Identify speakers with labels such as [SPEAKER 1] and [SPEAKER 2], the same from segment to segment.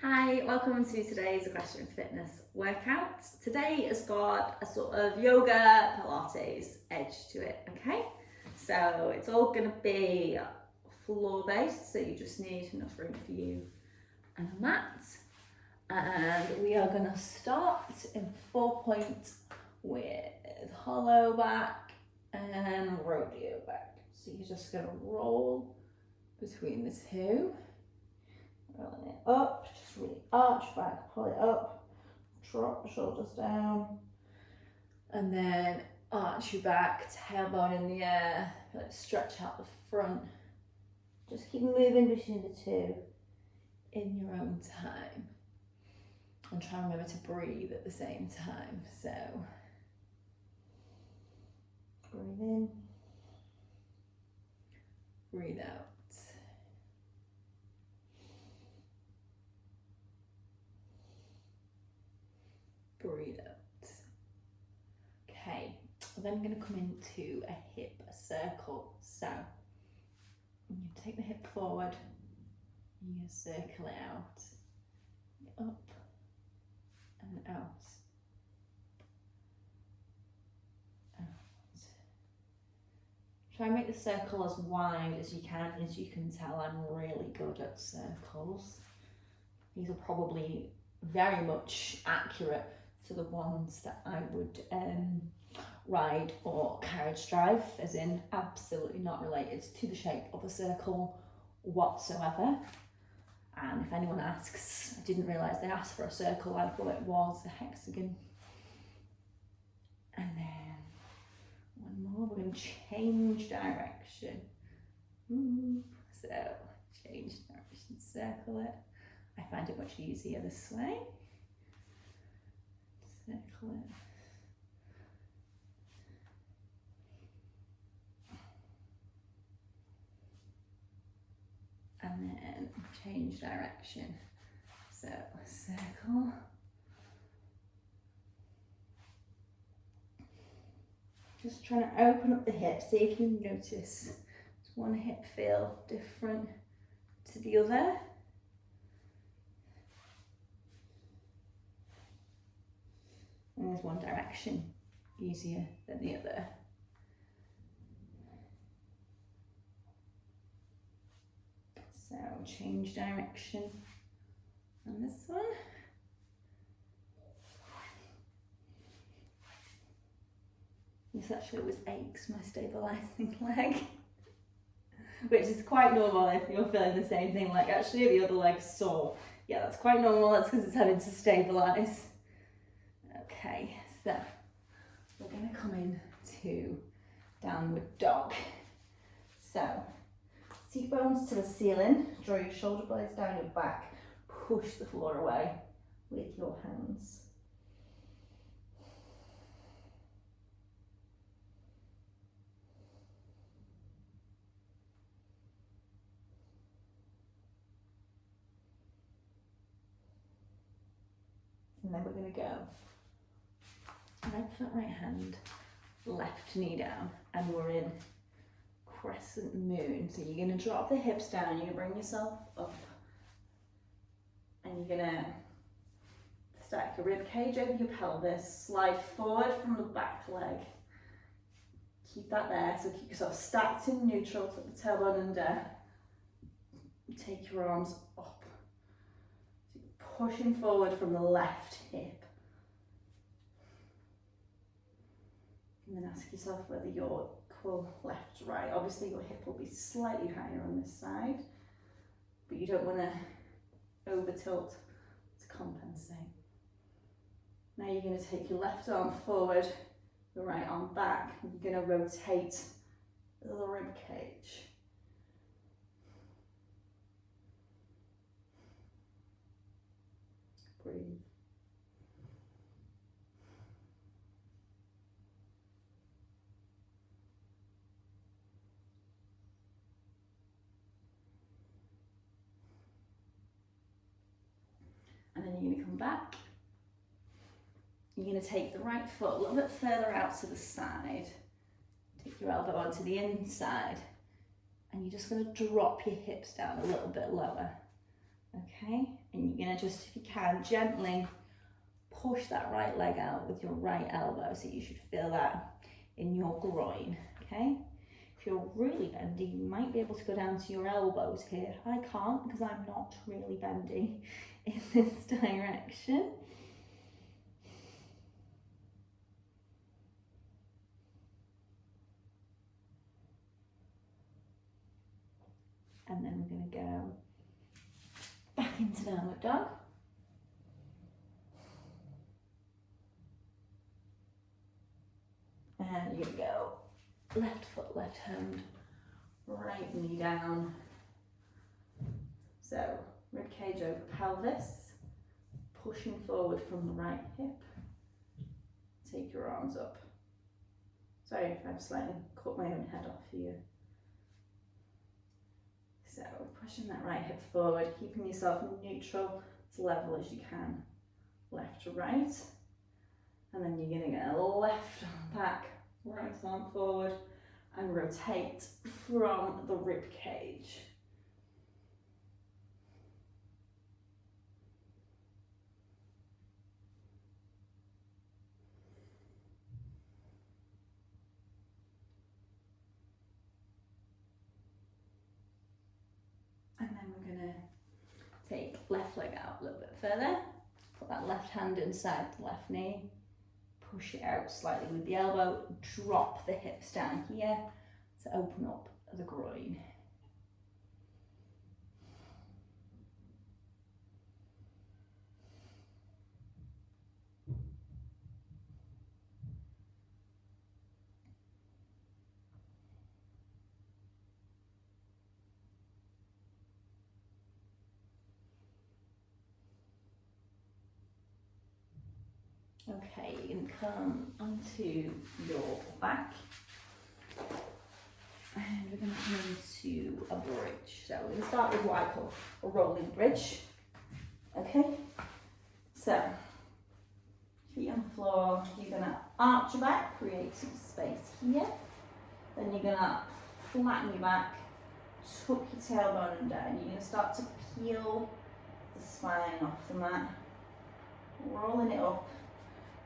[SPEAKER 1] Hi, welcome to today's Equestrian Fitness workout. Today has got a sort of yoga Pilates edge to it, okay? So it's all going to be floor based, so you just need enough room for you and a mat. And we are going to start in 4-point with hollow back and rodeo back. So you're just going to roll between the two. Rolling it up, just really arch back, pull it up, drop the shoulders down, and then arch your back, tailbone in the air, like stretch out the front. Just keep moving between the two in your own time. And try and remember to breathe at the same time. So, breathe in, breathe out. Breathe out. Okay, then I'm going to come into a hip circle. So you take the hip forward, you circle it out, up and out, out. Try and make the circle as wide as you can. As you can tell, I'm really good at circles. These are probably very much accurate to the ones that I would ride or carriage drive, as in absolutely not related to the shape of a circle whatsoever. And if anyone asks, I didn't realise they asked for a circle, I thought it was a hexagon. And then one more, we're going to change direction. So change direction, circle it. I find it much easier this way. Circle it. And then change direction. So circle. Just trying to open up the hips. See if you notice, does one hip feel different to the other? And there's one direction easier than the other. So change direction on this one. This actually always aches my stabilising leg, which is quite normal if you're feeling the same thing, like actually the other leg's sore. Yeah, that's quite normal, that's because it's having to stabilise. Okay, so we're going to come in to downward dog. So, seat bones to the ceiling, draw your shoulder blades down your back, push the floor away with your hands. And then we're going to go right foot, right hand, left knee down, and we're in crescent moon. So you're going to drop the hips down, you're going to bring yourself up, and you're going to stack your rib cage over your pelvis, slide forward from the back leg. Keep that there, so keep yourself stacked in neutral, tuck the tailbone under. Take your arms up. So you're pushing forward from the left hip. And then ask yourself whether you're equal left, right. Obviously your hip will be slightly higher on this side, but you don't want to over tilt to compensate. Now you're going to take your left arm forward, your right arm back, and you're going to rotate the rib cage. Breathe. And then you're going to come back. You're going to take the right foot a little bit further out to the side. Take your elbow onto the inside. And you're just going to drop your hips down a little bit lower. Okay? And you're going to just, if you can, gently push that right leg out with your right elbow. So you should feel that in your groin, okay? If you're really bendy, you might be able to go down to your elbows here. I can't because I'm not really bendy in this direction. And then we're going to go back into downward dog. And you're going to go left foot, left hand, right knee down. So rib cage over pelvis, pushing forward from the right hip. Take your arms up. Sorry if I've slightly cut my own head off here. So pushing that right hip forward, keeping yourself neutral, as level as you can, left to right. And then you're going to go left arm back, right arm forward, and rotate from the rib cage. And then we're going to take left leg out a little bit further, put that left hand inside the left knee, push it out slightly with the elbow, drop the hips down here to open up the groin. Okay, you can come onto your back and we're going to come into a bridge. So we're going to start with what I call a rolling bridge. Okay, so feet on the floor, you're going to arch your back, create some space here. Then you're going to flatten your back, tuck your tailbone and down. You're going to start to peel the spine off the mat, rolling it up.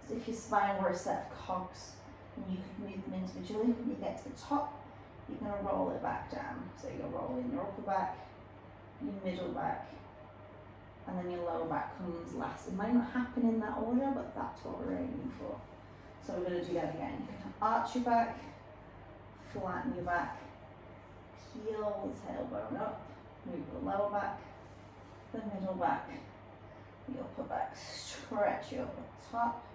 [SPEAKER 1] So if your spine were a set of cogs and you could move them individually, when you get to the top, you're going to roll it back down. So you're going to roll in your upper back, your middle back, and then your lower back comes last. It might not happen in that order, but that's what we're aiming for. So we're going to do that again. You're going to arch your back, flatten your back, peel the tailbone up, move the lower back, the middle back, the upper back, stretch your upper top,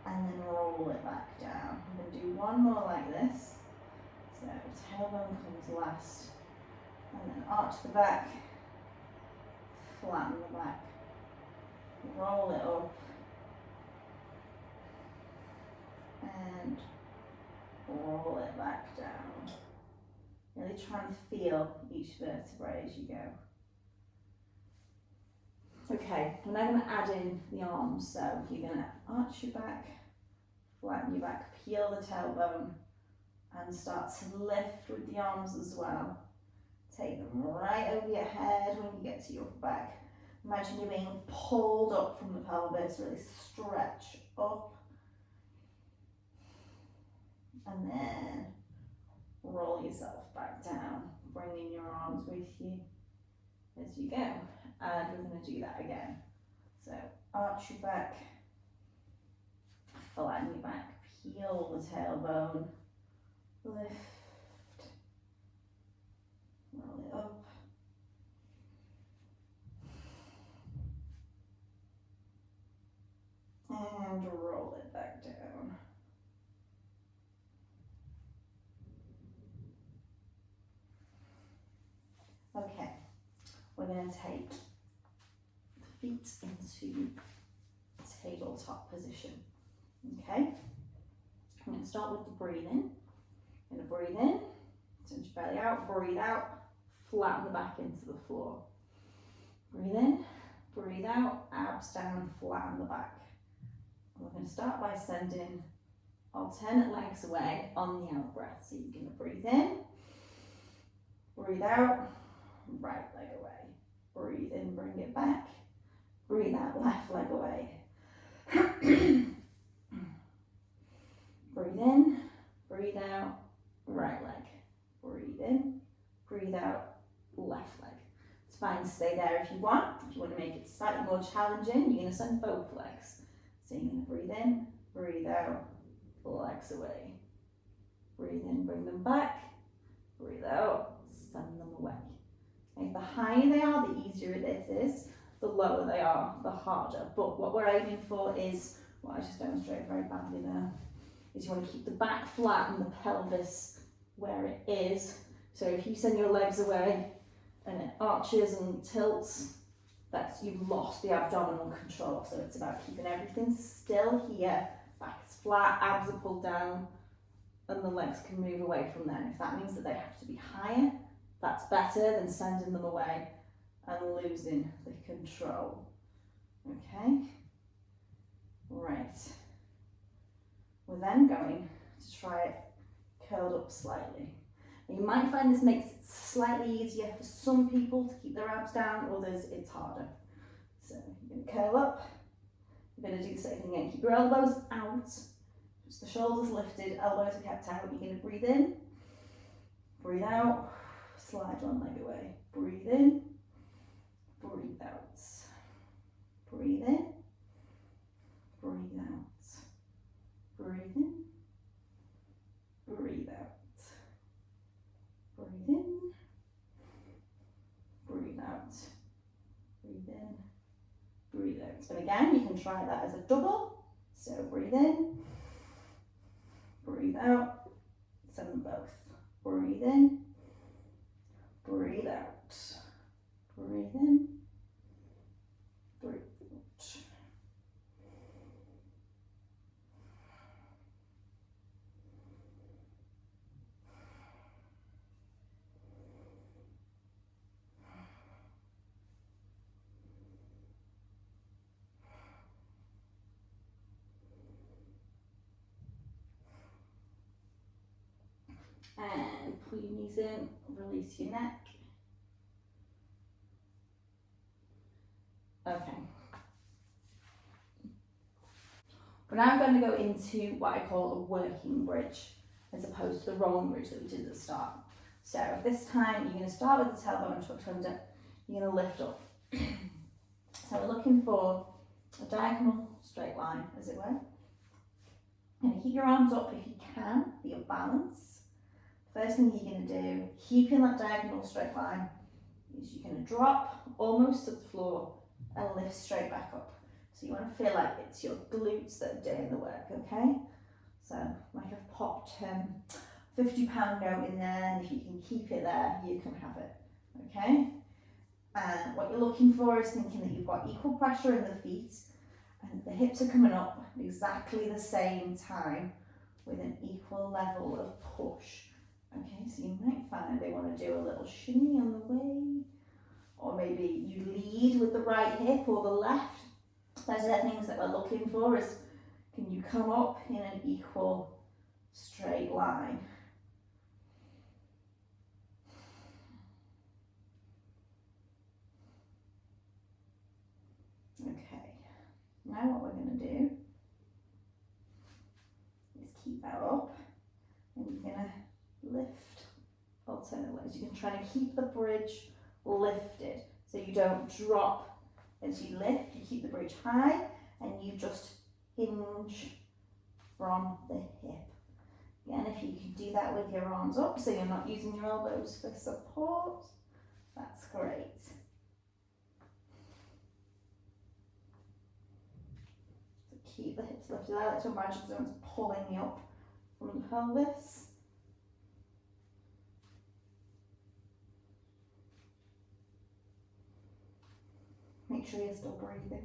[SPEAKER 1] and then roll it back down. I'm going to do one more like this. So tailbone comes last, and then arch the back, flatten the back, roll it up, and roll it back down. Really try and feel each vertebrae as you go. Okay, we're now going to add in the arms. So you're going to arch your back, flatten your back, peel the tailbone, and start to lift with the arms as well. Take them right over your head when you get to your upper back. Imagine you're being pulled up from the pelvis, really stretch up. And then roll yourself back down, bringing your arms with you as you go. And we're going to do that again. So arch your back, flatten your back, peel the tailbone, lift, roll it up, and roll it back down. Okay, we're going to take the feet into tabletop position. Okay, I'm going to start with the breathing. I'm going to breathe in, send your belly out, breathe out, flatten the back into the floor. Breathe in, breathe out, abs down, flatten the back. And we're going to start by sending alternate legs away on the out breath. So you're going to breathe in, breathe out, right leg away. breathe in, bring it back, breathe out, left leg away. Breathe in, breathe out, right leg. Breathe in, breathe out, left leg. It's fine to stay there if you want. If you want to make it slightly more challenging, you're going to send both legs. So you're going to breathe in, breathe out, legs away. Breathe in, bring them back, breathe out, send them away. Okay, the higher they are, the easier it is. The lower they are, the harder. But what we're aiming for is, what I just demonstrated very badly there, is you want to keep the back flat and the pelvis where it is. So if you send your legs away and it arches and tilts, you've lost the abdominal control. So it's about keeping everything still here, back is flat, abs are pulled down, and the legs can move away from them. If that means that they have to be higher, that's better than sending them away and losing the control. Okay? Right. We're then going to try it curled up slightly. And you might find this makes it slightly easier for some people to keep their abs down, others it's harder. So you're going to curl up. You're going to do the same thing again. Keep your elbows out. Just the shoulders lifted, elbows are kept out. You're going to breathe in, breathe out, slide one leg away. Breathe in, breathe out. Breathe in, breathe out. Breathe in, breathe out. Breathe in, breathe out. Breathe in, breathe out. And again, you can try that as a double. So breathe in, breathe out, send them both. Breathe in, breathe out. Breathe in, breathe out. And pull your knees in, release your neck. Okay. We're now going to go into what I call a working bridge, as opposed to the rolling bridge that we did at the start. So this time you're going to start with the tailbone tucked under, you're going to lift up. So we're looking for a diagonal straight line, as it were. And keep your arms up if you can, for your balance. First thing you're going to do, keeping that diagonal straight line, is you're going to drop almost to the floor and lift straight back up. So you want to feel like it's your glutes that are doing the work, okay? So like I've popped £50 note in there, and if you can keep it there, you can have it, okay? And what you're looking for is thinking that you've got equal pressure in the feet and the hips are coming up exactly the same time with an equal level of push. Okay, so you might find they want to do a little shimmy on the way, or maybe you lead with the right hip or the left. Those are the things that we're looking for, is can you come up in an equal straight line. Okay, now what we're going to do is keep that up, and you're going to lift alternate ways. You can try to keep the bridge lifted so you don't drop as you lift. You keep the bridge high and you just hinge from the hip. Again, if you can do that with your arms up so you're not using your elbows for support, that's great. So keep the hips lifted. I like to imagine someone's pulling me up from the pelvis. Make sure you're still breathing.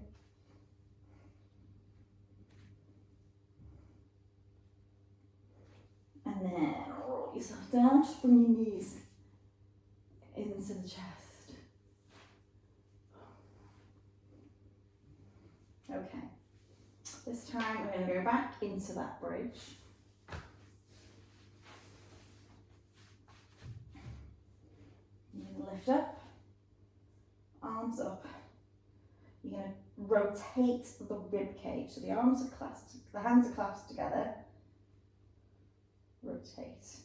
[SPEAKER 1] And then roll yourself down, just bring your knees into the chest. Okay, this time we're going to go back into that bridge. You're going to lift up, arms arms up. You're going to rotate the rib cage. So the arms are clasped, the hands are clasped together. Rotate.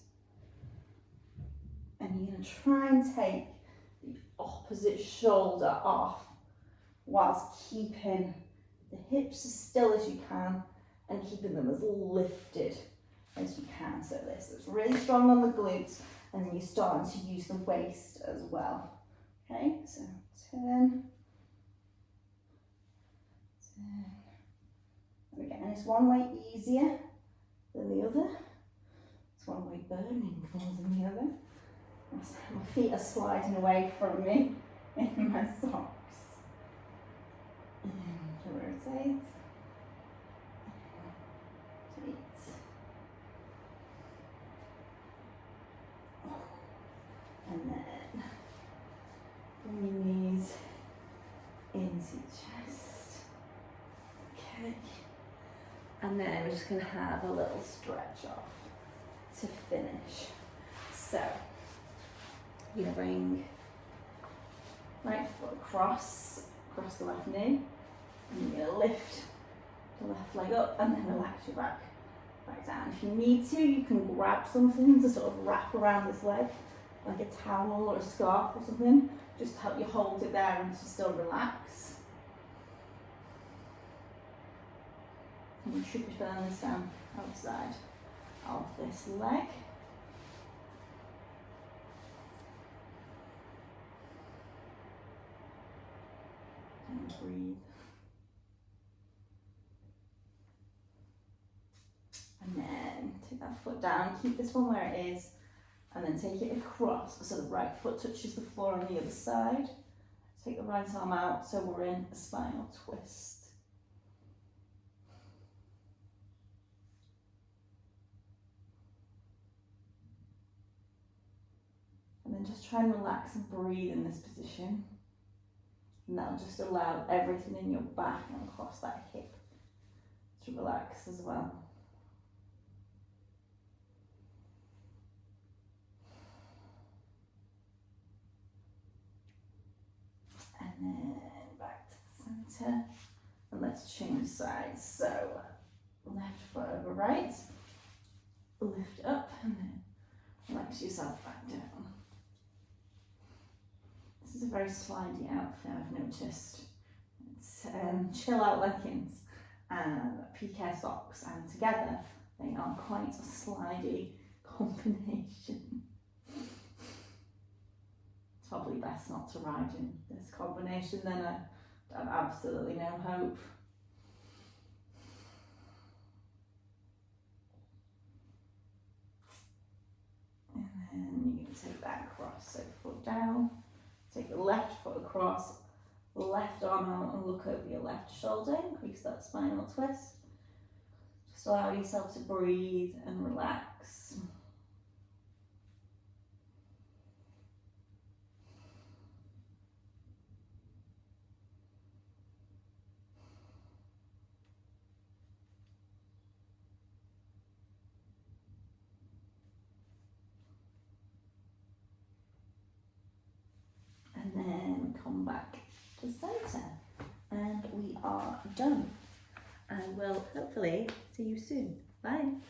[SPEAKER 1] And you're going to try and take the opposite shoulder off whilst keeping the hips as still as you can and keeping them as lifted as you can. So this is really strong on the glutes, and then you're starting to use the waist as well. Okay, so turn. And again, it's one way easier than the other. It's one way burning more than the other. My feet are sliding away from me in my socks. And rotate. And then bring your knees into your chest. Okay. And then we're just going to have a little stretch off to finish. So you're going to bring right foot across the left knee, and you're going to lift the left leg up and then relax your back down. If you need to, you can grab something to sort of wrap around this leg, like a towel or a scarf or something, just to help you hold it there and to still relax. And you should be feeling this down outside of this leg. And breathe. And then take that foot down, keep this one where it is, and then take it across so the right foot touches the floor on the other side. Take the right arm out so we're in a spinal twist. And then just try and relax and breathe in this position. And that'll just allow everything in your back and across that hip to relax as well. And then back to the centre. And let's change sides. So left foot over right, lift up, and then relax yourself back down. This is a very slidey outfit, I've noticed. It's chill out leggings and PK socks, and together they are quite a slidey combination. It's probably best not to ride in this combination, then I have absolutely no hope. And then you can take that across, so foot down. Take the left foot across, left arm out and look over your left shoulder, increase that spinal twist. Just allow yourself to breathe and relax. And then come back to centre, and we are done. I will hopefully see you soon. Bye.